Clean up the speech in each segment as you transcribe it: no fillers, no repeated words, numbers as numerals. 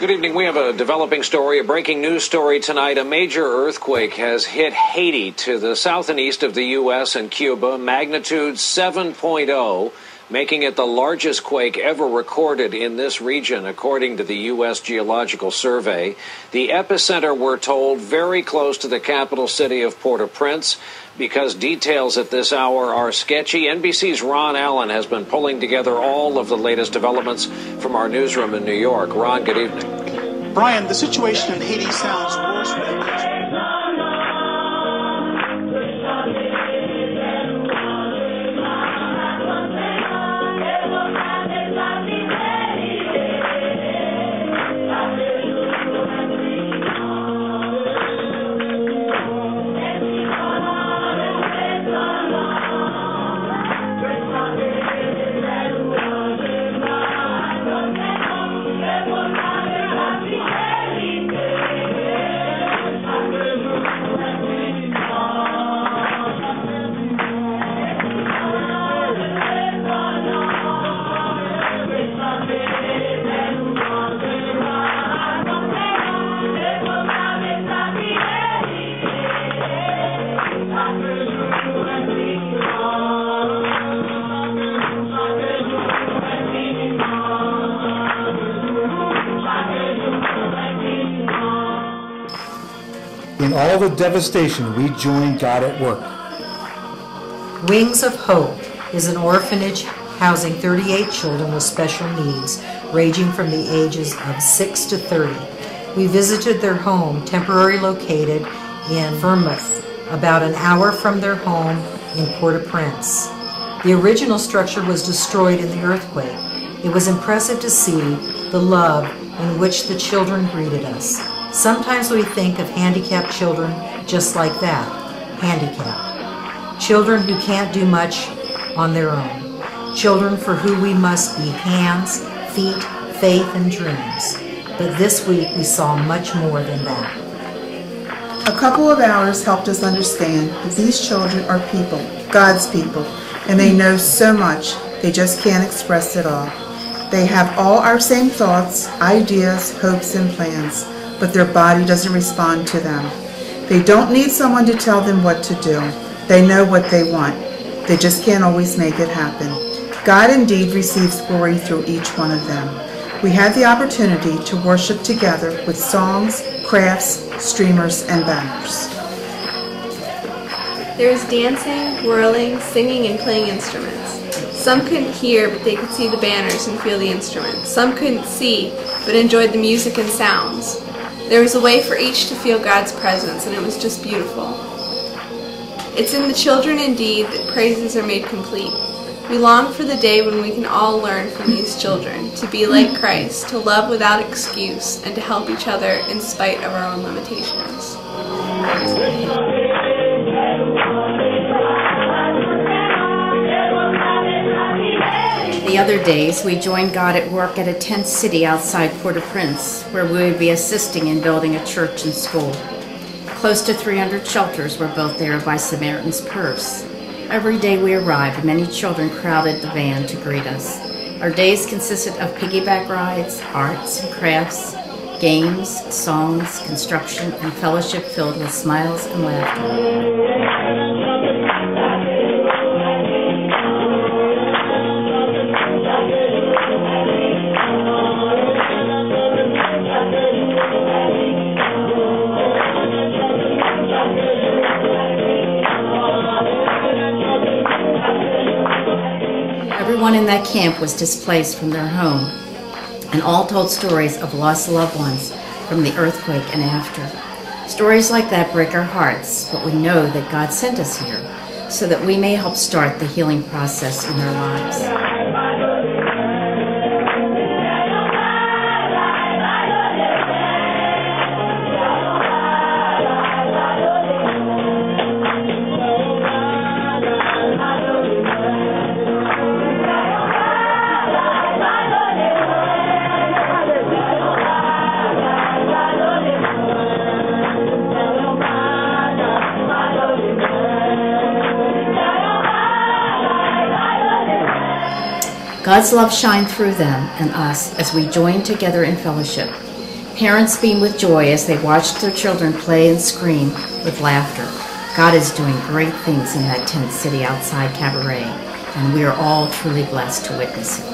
Good evening. We have a developing story, a breaking news story tonight. A major earthquake has hit Haiti to the south and east of the U.S. and Cuba, magnitude 7.0, making it the largest quake ever recorded in this region, according to the U.S. Geological Survey. The epicenter, we're told, very close to the capital city of Port-au-Prince. Because details at this hour are sketchy, NBC's Ron Allen has been pulling together all of the latest developments from our newsroom in New York. Ron, good evening. Brian, the situation in Haiti sounds worse than In all the devastation, we join God at work. Wings of Hope is an orphanage housing 38 children with special needs, ranging from the ages of 6 to 30. We visited their home, temporarily located in Vermouth, about an hour from their home in Port-au-Prince. The original structure was destroyed in the earthquake. It was impressive to see the love in which the children greeted us. Sometimes we think of handicapped children just like that, handicapped. Children who can't do much on their own. Children for whom we must be hands, feet, faith, and dreams. But this week we saw much more than that. A couple of hours helped us understand that these children are people, God's people, and they know so much, they just can't express it all. They have all our same thoughts, ideas, hopes, and plans, but their body doesn't respond to them. They don't need someone to tell them what to do. They know what they want. They just can't always make it happen. God indeed receives glory through each one of them. We had the opportunity to worship together with songs, crafts, streamers, and banners. There was dancing, whirling, singing, and playing instruments. Some couldn't hear, but they could see the banners and feel the instruments. Some couldn't see, but enjoyed the music and sounds. There was a way for each to feel God's presence, and it was just beautiful. It's in the children indeed that praises are made complete. We long for the day when we can all learn from these children, to be like Christ, to love without excuse, and to help each other in spite of our own limitations. The other days, we joined God at work at a tent city outside Port-au-Prince, where we would be assisting in building a church and school. Close to 300 shelters were built there by Samaritan's Purse. Every day we arrived, many children crowded the van to greet us. Our days consisted of piggyback rides, arts and crafts, games, songs, construction, and fellowship filled with smiles and laughter. Everyone in that camp was displaced from their home, and all told stories of lost loved ones from the earthquake and after. Stories like that break our hearts, but we know that God sent us here so that we may help start the healing process in their lives. God's love shined through them and us as we joined together in fellowship. Parents beam with joy as they watch their children play and scream with laughter. God is doing great things in that tent city outside Cabaret, and we are all truly blessed to witness it.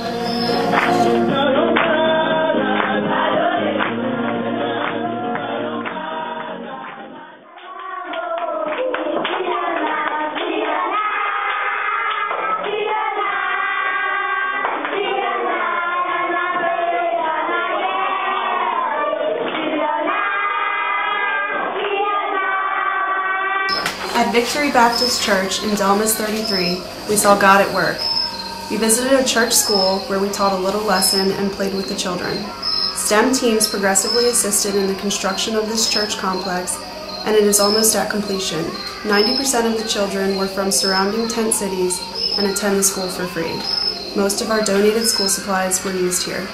At Victory Baptist Church in Delmas 33, we saw God at work. We visited a church school where we taught a little lesson and played with the children. STEM teams progressively assisted in the construction of this church complex, and it is almost at completion. 90% of the children were from surrounding tent cities and attend the school for free. Most of our donated school supplies were used here.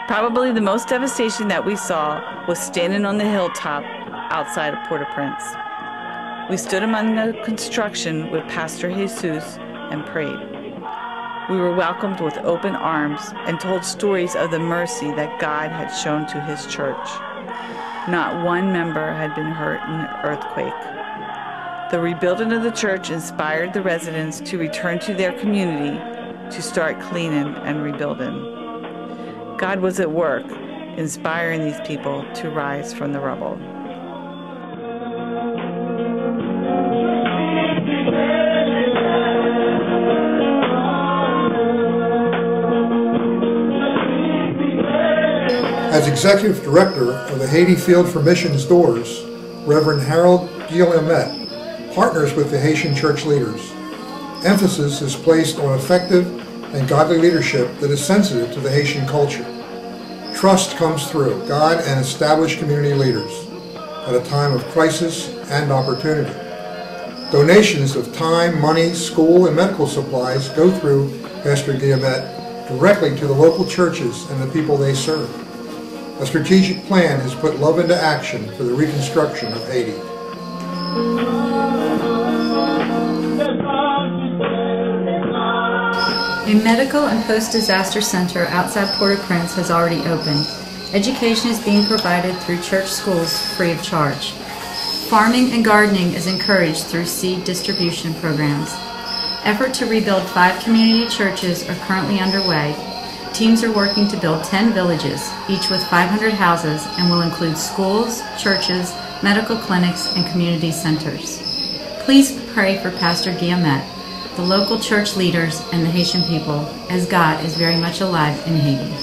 Probably the most devastation that we saw was standing on the hilltop outside of Port-au-Prince. We stood among the construction with Pastor Jesus and prayed. We were welcomed with open arms and told stories of the mercy that God had shown to His church. Not one member had been hurt in the earthquake. The rebuilding of the church inspired the residents to return to their community to start cleaning and rebuilding. God was at work, inspiring these people to rise from the rubble. As Executive Director of the Haiti Field for Missions Doors, Reverend Harold Guillemet partners with the Haitian church leaders. Emphasis is placed on effective and godly leadership that is sensitive to the Haitian culture. Trust comes through God and established community leaders at a time of crisis and opportunity. Donations of time, money, school, and medical supplies go through Pastor Guillemet directly to the local churches and the people they serve. A strategic plan has put love into action for the reconstruction of Haiti. A medical and post-disaster center outside Port-au-Prince has already opened. Education is being provided through church schools free of charge. Farming and gardening is encouraged through seed distribution programs. Effort to rebuild 5 community churches are currently underway. Teams are working to build 10 villages, each with 500 houses, and will include schools, churches, medical clinics, and community centers. Please pray for Pastor Guillemet, the local church leaders, and the Haitian people, as God is very much alive in Haiti.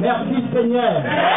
Merci Seigneur.